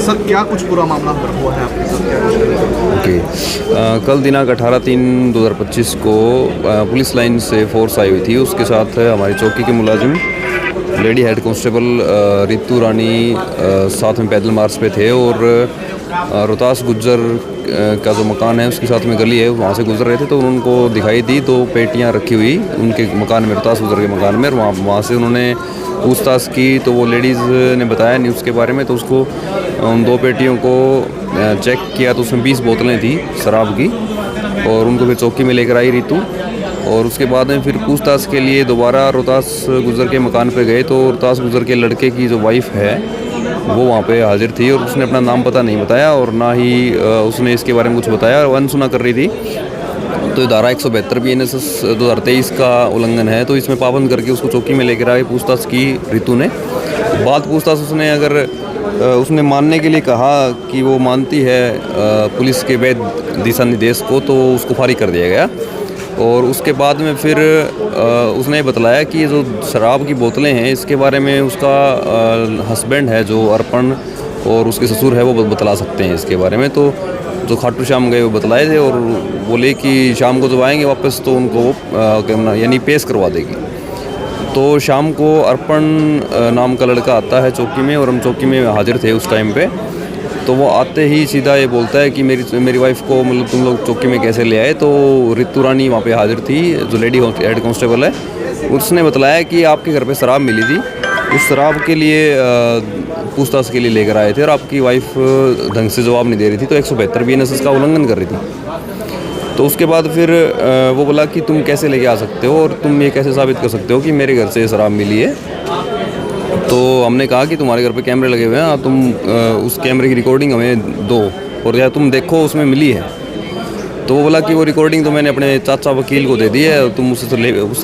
Sir क्या कुछ पूरा मामला हुआ है आपके साथ, क्या कुछ करेंगे? ओके। कल दिनांक 18/3/2025 को पुलिस लाइन से फोर्स आई हुई थी। उसके साथ हमारी चौकी के मुलाजिम लेडी हेड कांस्टेबल रितु रानी साथ में पैदल मार्च पे थे और रोहतास गुज्जर का जो मकान है उसके साथ में गली है, वहाँ से गुजर रहे थे तो उनको दिखाई दी दो पेटियाँ रखी हुई उनके मकान में, रोहतास गुज्जर के मकान में। और वहाँ से उन्होंने पूछताछ की तो वो लेडीज़ ने बताया न्यूज़ के बारे में, तो उसको उन दो पेटियों को चेक किया तो उसमें 20 बोतलें थी शराब की और उनको फिर चौकी में लेकर आई रितु। और उसके बाद में फिर पूछताछ के लिए दोबारा रोहतास गुजर के मकान पे गए तो रोहतास गुजर के लड़के की जो वाइफ है वो वहाँ पे हाजिर थी और उसने अपना नाम पता नहीं बताया और ना ही उसने इसके बारे में कुछ बताया और अनसुना कर रही थी। तो धारा 172 BNSS 2023 का उल्लंघन है, तो इसमें पाबंद करके उसको चौकी में लेकर आए। पूछताछ की रितु ने, बात पूछताछ उसने अगर उसने मानने के लिए कहा कि वो मानती है पुलिस के वैध दिशा निर्देश को, तो उसको फारिग कर दिया गया। और उसके बाद में फिर उसने बतलाया कि ये जो शराब की बोतलें हैं इसके बारे में उसका हस्बैंड है जो अर्पण और उसके ससुर है वो बतला सकते हैं इसके बारे में। तो जो खाटू श्याम गए वो बतलाए थे और बोले कि शाम को जब आएंगे वापस तो उनको वो यानी पेश करवा देगी। तो शाम को अर्पण नाम का लड़का आता है चौकी में और हम चौकी में हाजिर थे उस टाइम पे। तो वो आते ही सीधा ये बोलता है कि मेरी वाइफ को मतलब तुम लोग चौकी में कैसे ले आए। तो रितु रानी वहाँ पे हाजिर थी जो लेडी हेड कांस्टेबल है, उसने बतलाया कि आपके घर पे शराब मिली थी, उस शराब के लिए पूछताछ के लिए लेकर आए थे और आपकी वाइफ ढंग से जवाब नहीं दे रही थी तो 172 BNSS का उल्लंघन कर रही थी। तो उसके बाद फिर वो बोला कि तुम कैसे लेके आ सकते हो और तुम ये कैसे साबित कर सकते हो कि मेरे घर से शराब मिली है। तो हमने कहा कि तुम्हारे घर पे कैमरे लगे हुए हैं, तुम उस कैमरे की रिकॉर्डिंग हमें दो और या तुम देखो उसमें मिली है। तो वो बोला कि वो रिकॉर्डिंग तो मैंने अपने चाचा वकील को दे दी है, तुम उससे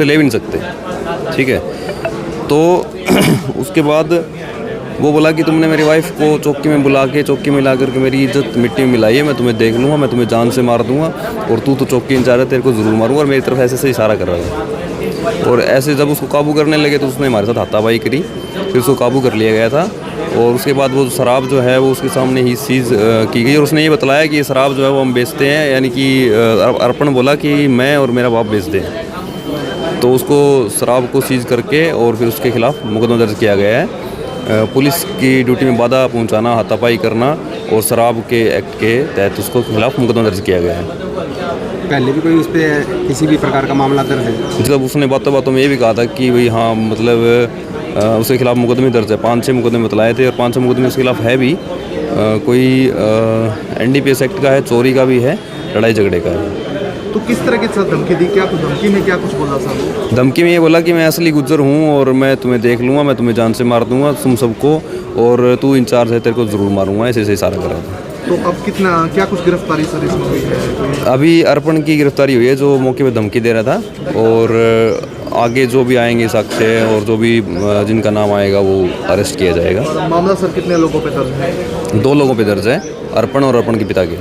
ले भी नहीं सकते, ठीक है। तो उसके बाद वो बोला कि तुमने मेरी वाइफ को चौकी में बुला के चौकी में ला करके मेरी इज्जत मिट्टी में मिलाई है, मैं तुम्हें देख लूँगा, मैं तुम्हें जान से मार दूंगा और तू तो चौकी इंचार्ज है, तेरे को ज़रूर मारूंगा। और मेरी तरफ ऐसे से इशारा कर रहा था और ऐसे जब उसको काबू करने लगे तो उसने हमारे साथ हाथापाई करी, फिर उसको काबू कर लिया गया था। और उसके बाद वो शराब जो है वो उसके सामने ही सीज़ की गई और उसने ये बताया कि ये शराब जो है वो हम बेचते हैं, यानी कि अर्पण बोला कि मैं और मेरा बाप बेचते हैं। तो उसको शराब को सीज़ करके और फिर उसके खिलाफ मुकदमा दर्ज किया गया है। पुलिस की ड्यूटी में बाधा पहुंचाना, हाथापाई करना और शराब के एक्ट के तहत उसको खिलाफ मुकदमा दर्ज किया गया है। पहले भी कोई उस पर किसी भी प्रकार का मामला दर्ज है? जब उसने बातों बातों में ये भी कहा था कि भाई हाँ मतलब उसके खिलाफ मुकदमे दर्ज है, 5-6 मुकदमे बताए थे और 5-6 मुकदमे उसके खिलाफ है भी। कोई NDPS एक्ट का है, चोरी का भी है, लड़ाई झगड़े का है। तो किस तरह की सर धमकी दी, क्या कुछ धमकी में क्या कुछ बोला सर? धमकी में ये बोला कि मैं असली गुज्जर हूँ और मैं तुम्हें देख लूँगा, मैं तुम्हें जान से मार दूंगा तुम सबको और तू इंचार्ज है, तेरे को ज़रूर मारूंगा, ऐसे ऐसे इशारा कर रहा था। तो अब क्या कुछ गिरफ्तारी सर इसमें हुई है? अभी अर्पण की गिरफ्तारी हुई है जो मौके पे धमकी दे रहा था और आगे जो भी आएंगे साक्ष्य और जो भी जिनका नाम आएगा वो अरेस्ट किया जाएगा। मामला सर कितने लोगों पे दर्ज है? 2 लोगों पे दर्ज है, अर्पण और अर्पण के पिता के।